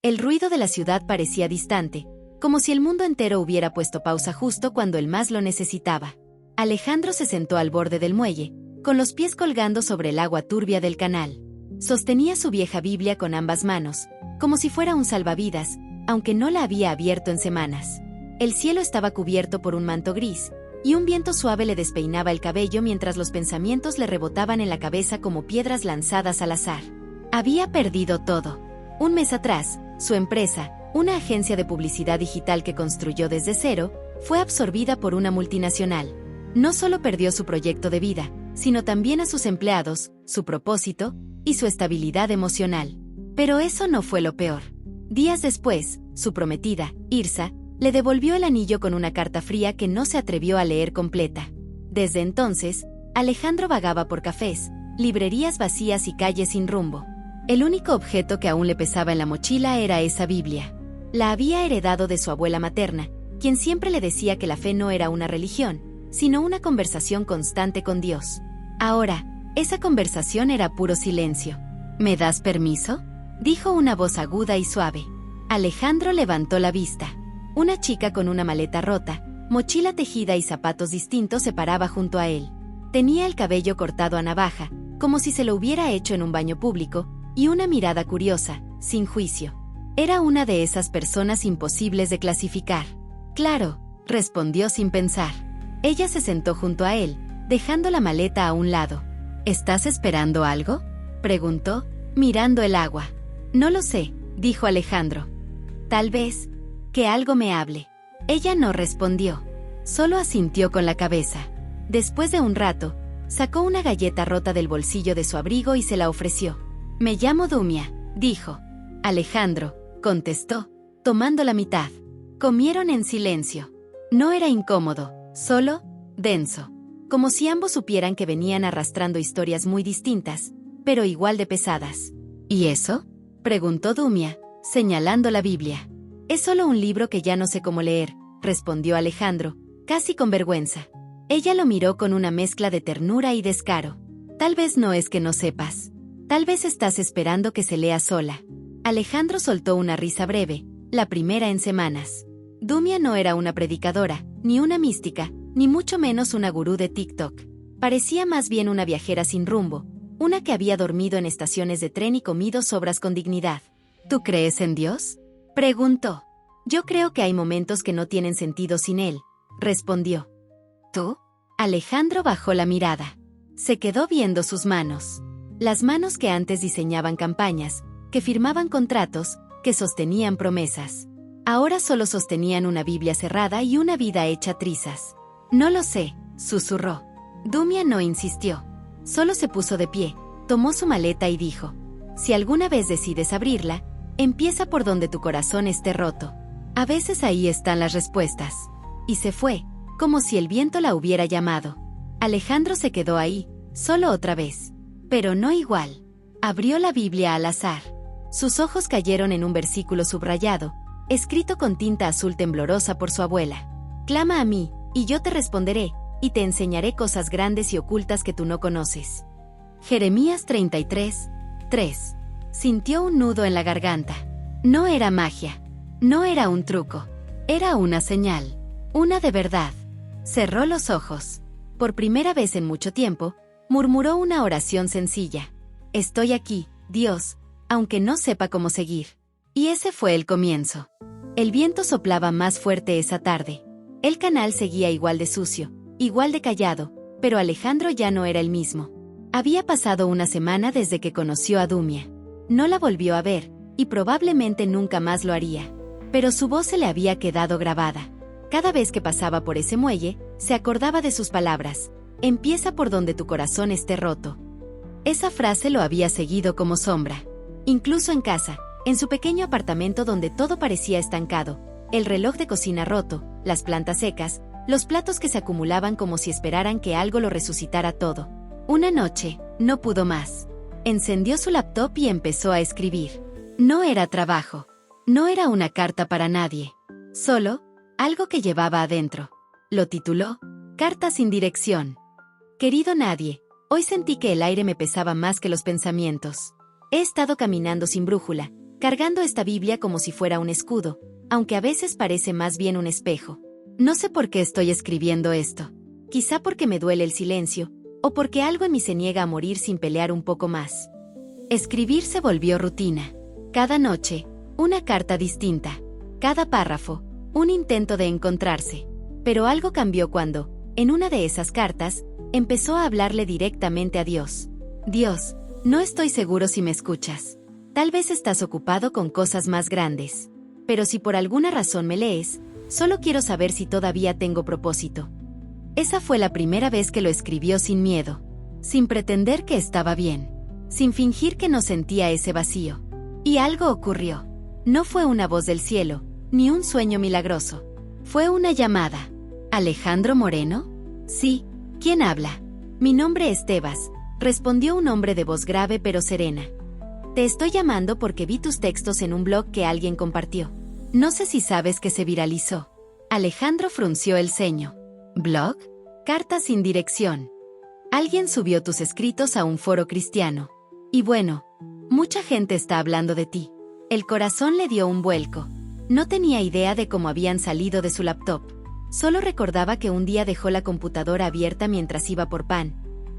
El ruido de la ciudad parecía distante, como si el mundo entero hubiera puesto pausa justo cuando él más lo necesitaba. Alejandro se sentó al borde del muelle, con los pies colgando sobre el agua turbia del canal. Sostenía su vieja Biblia con ambas manos, como si fuera un salvavidas, aunque no la había abierto en semanas. El cielo estaba cubierto por un manto gris, y un viento suave le despeinaba el cabello mientras los pensamientos le rebotaban en la cabeza como piedras lanzadas al azar. Había perdido todo. Un mes atrás, su empresa, una agencia de publicidad digital que construyó desde cero, fue absorbida por una multinacional. No solo perdió su proyecto de vida, sino también a sus empleados, su propósito y su estabilidad emocional. Pero eso no fue lo peor. Días después, su prometida, Irsa, le devolvió el anillo con una carta fría que no se atrevió a leer completa. Desde entonces, Alejandro vagaba por cafés, librerías vacías y calles sin rumbo. El único objeto que aún le pesaba en la mochila era esa Biblia. La había heredado de su abuela materna, quien siempre le decía que la fe no era una religión, sino una conversación constante con Dios. Ahora, esa conversación era puro silencio. ¿Me das permiso?, dijo una voz aguda y suave. Alejandro levantó la vista. Una chica con una maleta rota, mochila tejida y zapatos distintos se paraba junto a él. Tenía el cabello cortado a navaja, como si se lo hubiera hecho en un baño público, y una mirada curiosa, sin juicio. Era una de esas personas imposibles de clasificar. Claro, respondió sin pensar. Ella se sentó junto a él, dejando la maleta a un lado. ¿Estás esperando algo?, preguntó, mirando el agua. No lo sé, dijo Alejandro. Tal vez, que algo me hable. Ella no respondió, solo asintió con la cabeza. Después de un rato, sacó una galleta rota del bolsillo de su abrigo y se la ofreció. Me llamo Dumia, dijo. Alejandro, contestó, tomando la mitad. Comieron en silencio. No era incómodo, solo denso, como si ambos supieran que venían arrastrando historias muy distintas, pero igual de pesadas. ¿Y eso?, preguntó Dumia, señalando la Biblia. Es solo un libro que ya no sé cómo leer, respondió Alejandro, casi con vergüenza. Ella lo miró con una mezcla de ternura y descaro. Tal vez no es que no sepas. Tal vez estás esperando que se lea sola. Alejandro soltó una risa breve, la primera en semanas. Dumia no era una predicadora, ni una mística, ni mucho menos una gurú de TikTok. Parecía más bien una viajera sin rumbo, una que había dormido en estaciones de tren y comido sobras con dignidad. ¿Tú crees en Dios?, preguntó. Yo creo que hay momentos que no tienen sentido sin él, respondió. ¿Tú? Alejandro bajó la mirada. Se quedó viendo sus manos. Las manos que antes diseñaban campañas, que firmaban contratos, que sostenían promesas. Ahora solo sostenían una Biblia cerrada y una vida hecha trizas. No lo sé, susurró. Dumia no insistió. Solo se puso de pie, tomó su maleta y dijo: si alguna vez decides abrirla, empieza por donde tu corazón esté roto. A veces ahí están las respuestas. Y se fue, como si el viento la hubiera llamado. Alejandro se quedó ahí, solo otra vez. Pero no igual. Abrió la Biblia al azar. Sus ojos cayeron en un versículo subrayado, escrito con tinta azul temblorosa por su abuela. Clama a mí, y yo te responderé, y te enseñaré cosas grandes y ocultas que tú no conoces. Jeremías 33, 3. Sintió un nudo en la garganta. No era magia. No era un truco. Era una señal. Una de verdad. Cerró los ojos. Por primera vez en mucho tiempo, murmuró una oración sencilla. Estoy aquí, Dios, aunque no sepa cómo seguir. Y ese fue el comienzo. El viento soplaba más fuerte esa tarde. El canal seguía igual de sucio, igual de callado, pero Alejandro ya no era el mismo. Había pasado una semana desde que conoció a Dumia. No la volvió a ver, y probablemente nunca más lo haría. Pero su voz se le había quedado grabada. Cada vez que pasaba por ese muelle, se acordaba de sus palabras. Empieza por donde tu corazón esté roto. Esa frase lo había seguido como sombra. Incluso en casa, en su pequeño apartamento donde todo parecía estancado, el reloj de cocina roto, las plantas secas, los platos que se acumulaban como si esperaran que algo lo resucitara todo. Una noche, no pudo más. Encendió su laptop y empezó a escribir. No era trabajo. No era una carta para nadie. Solo, algo que llevaba adentro. Lo tituló, Carta sin dirección. Querido nadie, hoy sentí que el aire me pesaba más que los pensamientos. He estado caminando sin brújula, cargando esta Biblia como si fuera un escudo, aunque a veces parece más bien un espejo. No sé por qué estoy escribiendo esto. Quizá porque me duele el silencio, o porque algo en mí se niega a morir sin pelear un poco más. Escribir se volvió rutina. Cada noche, una carta distinta. Cada párrafo, un intento de encontrarse. Pero algo cambió cuando, en una de esas cartas, empezó a hablarle directamente a Dios. Dios, no estoy seguro si me escuchas. Tal vez estás ocupado con cosas más grandes. Pero si por alguna razón me lees, solo quiero saber si todavía tengo propósito. Esa fue la primera vez que lo escribió sin miedo, sin pretender que estaba bien, sin fingir que no sentía ese vacío. Y algo ocurrió. No fue una voz del cielo, ni un sueño milagroso. Fue una llamada. ¿Alejandro Moreno? Sí. ¿Quién habla? Mi nombre es Tebas, respondió un hombre de voz grave pero serena. Te estoy llamando porque vi tus textos en un blog que alguien compartió. No sé si sabes que se viralizó. Alejandro frunció el ceño. ¿Blog? Carta sin dirección. Alguien subió tus escritos a un foro cristiano. Y bueno, mucha gente está hablando de ti. El corazón le dio un vuelco. No tenía idea de cómo habían salido de su laptop. Solo recordaba que un día dejó la computadora abierta mientras iba por pan.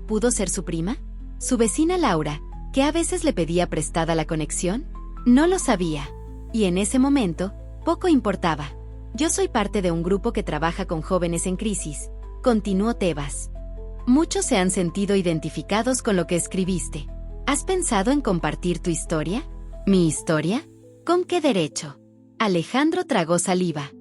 ¿Pudo ser su prima? ¿Su vecina Laura, que a veces le pedía prestada la conexión? No lo sabía. Y en ese momento, poco importaba. Yo soy parte de un grupo que trabaja con jóvenes en crisis, continuó Tebas. Muchos se han sentido identificados con lo que escribiste. ¿Has pensado en compartir tu historia? ¿Mi historia? ¿Con qué derecho? Alejandro tragó saliva.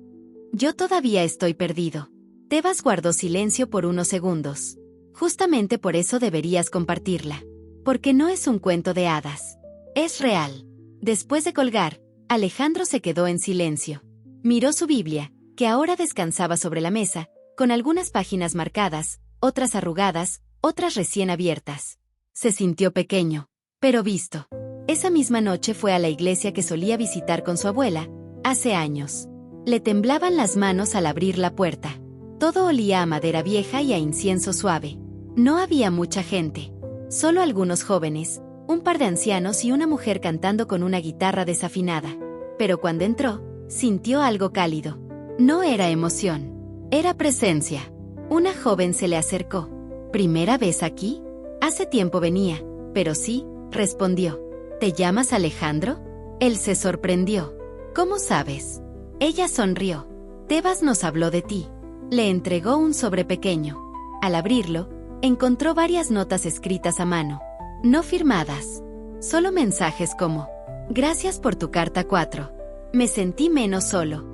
Yo todavía estoy perdido. Tebas guardó silencio por unos segundos. Justamente por eso deberías compartirla. Porque no es un cuento de hadas. Es real. Después de colgar, Alejandro se quedó en silencio. Miró su Biblia, que ahora descansaba sobre la mesa, con algunas páginas marcadas, otras arrugadas, otras recién abiertas. Se sintió pequeño, pero visto. Esa misma noche fue a la iglesia que solía visitar con su abuela, hace años. Le temblaban las manos al abrir la puerta. Todo olía a madera vieja y a incienso suave. No había mucha gente. Solo algunos jóvenes, un par de ancianos y una mujer cantando con una guitarra desafinada. Pero cuando entró, sintió algo cálido. No era emoción. Era presencia. Una joven se le acercó. ¿Primera vez aquí? Hace tiempo venía, pero sí, respondió. ¿Te llamas Alejandro? Él se sorprendió. ¿Cómo sabes? Ella sonrió. Tebas nos habló de ti. Le entregó un sobre pequeño. Al abrirlo, encontró varias notas escritas a mano. No firmadas. Solo mensajes como: gracias por tu carta 4. Me sentí menos solo.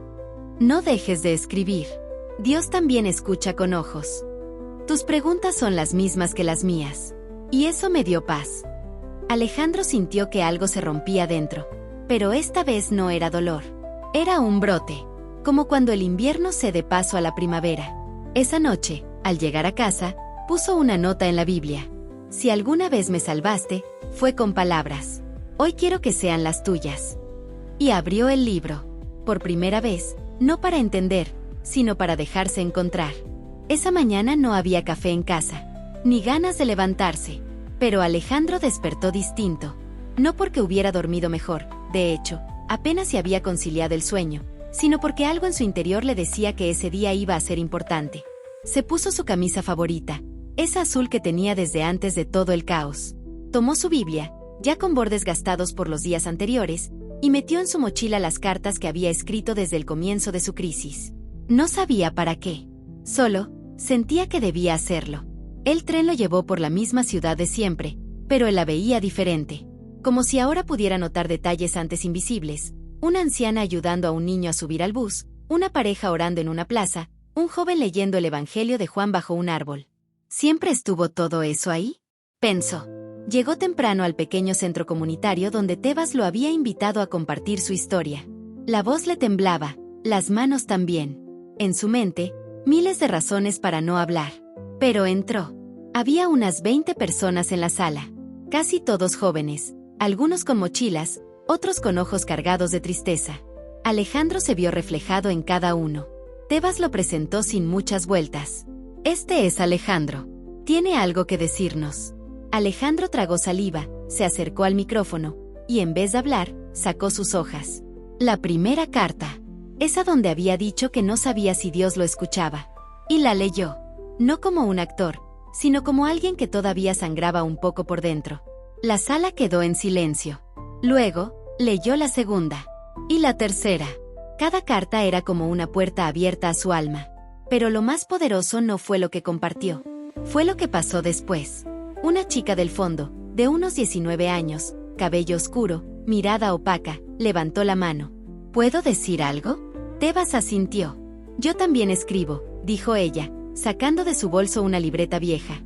No dejes de escribir. Dios también escucha con ojos. Tus preguntas son las mismas que las mías. Y eso me dio paz. Alejandro sintió que algo se rompía dentro. Pero esta vez no era dolor. Era un brote. Como cuando el invierno cede paso a la primavera. Esa noche, al llegar a casa, puso una nota en la Biblia. Si alguna vez me salvaste, fue con palabras. Hoy quiero que sean las tuyas. Y abrió el libro. Por primera vez, no para entender, sino para dejarse encontrar. Esa mañana no había café en casa, ni ganas de levantarse. Pero Alejandro despertó distinto. No porque hubiera dormido mejor, de hecho, apenas se había conciliado el sueño, sino porque algo en su interior le decía que ese día iba a ser importante. Se puso su camisa favorita, esa azul que tenía desde antes de todo el caos. Tomó su Biblia, ya con bordes gastados por los días anteriores, y metió en su mochila las cartas que había escrito desde el comienzo de su crisis. No sabía para qué. Solo, sentía que debía hacerlo. El tren lo llevó por la misma ciudad de siempre, pero él la veía diferente. Como si ahora pudiera notar detalles antes invisibles. Una anciana ayudando a un niño a subir al bus, una pareja orando en una plaza, un joven leyendo el Evangelio de Juan bajo un árbol. ¿Siempre estuvo todo eso ahí? Pensó. Llegó temprano al pequeño centro comunitario donde Tebas lo había invitado a compartir su historia. La voz le temblaba, las manos también. En su mente, miles de razones para no hablar. Pero entró. Había unas 20 personas en la sala. Casi todos jóvenes, algunos con mochilas, otros con ojos cargados de tristeza. Alejandro se vio reflejado en cada uno. Tebas lo presentó sin muchas vueltas. Este es Alejandro. Tiene algo que decirnos. Alejandro tragó saliva, se acercó al micrófono, y en vez de hablar, sacó sus hojas. La primera carta. Esa donde había dicho que no sabía si Dios lo escuchaba. Y la leyó. No como un actor, sino como alguien que todavía sangraba un poco por dentro. La sala quedó en silencio. Luego, leyó la segunda. Y la tercera. Cada carta era como una puerta abierta a su alma. Pero lo más poderoso no fue lo que compartió. Fue lo que pasó después. Una chica del fondo, de unos 19 años, cabello oscuro, mirada opaca, levantó la mano. ¿Puedo decir algo? Tebas asintió. Yo también escribo, dijo ella, sacando de su bolso una libreta vieja.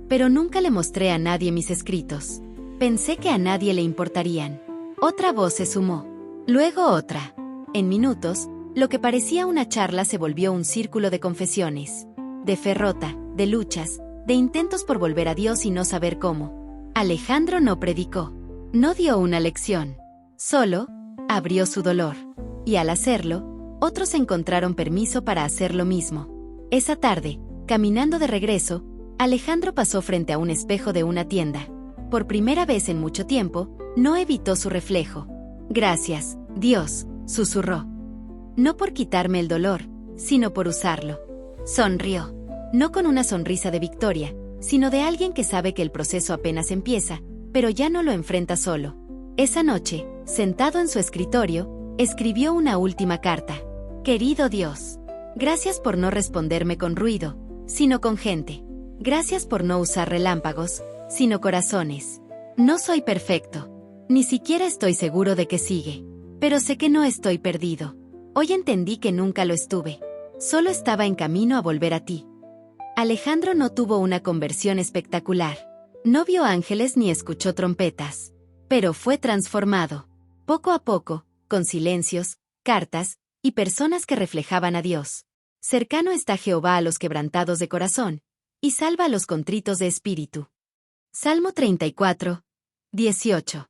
Pero nunca le mostré a nadie mis escritos. Pensé que a nadie le importarían. Otra voz se sumó. Luego otra. En minutos, lo que parecía una charla se volvió un círculo de confesiones. De fe rota, de luchas, de intentos por volver a Dios y no saber cómo. Alejandro no predicó. No dio una lección. Solo, abrió su dolor. Y al hacerlo, otros encontraron permiso para hacer lo mismo. Esa tarde, caminando de regreso, Alejandro pasó frente a un espejo de una tienda. Por primera vez en mucho tiempo, no evitó su reflejo. Gracias, Dios, susurró. No por quitarme el dolor, sino por usarlo. Sonrió. No con una sonrisa de victoria, sino de alguien que sabe que el proceso apenas empieza, pero ya no lo enfrenta solo. Esa noche, sentado en su escritorio, escribió una última carta. Querido Dios, gracias por no responderme con ruido, sino con gente. Gracias por no usar relámpagos, sino corazones. No soy perfecto. Ni siquiera estoy seguro de que sigue. Pero sé que no estoy perdido. Hoy entendí que nunca lo estuve. Solo estaba en camino a volver a ti. Alejandro no tuvo una conversión espectacular. No vio ángeles ni escuchó trompetas. Pero fue transformado. Poco a poco, con silencios, cartas, y personas que reflejaban a Dios. Cercano está Jehová a los quebrantados de corazón, y salva a los contritos de espíritu. Salmo 34, 18.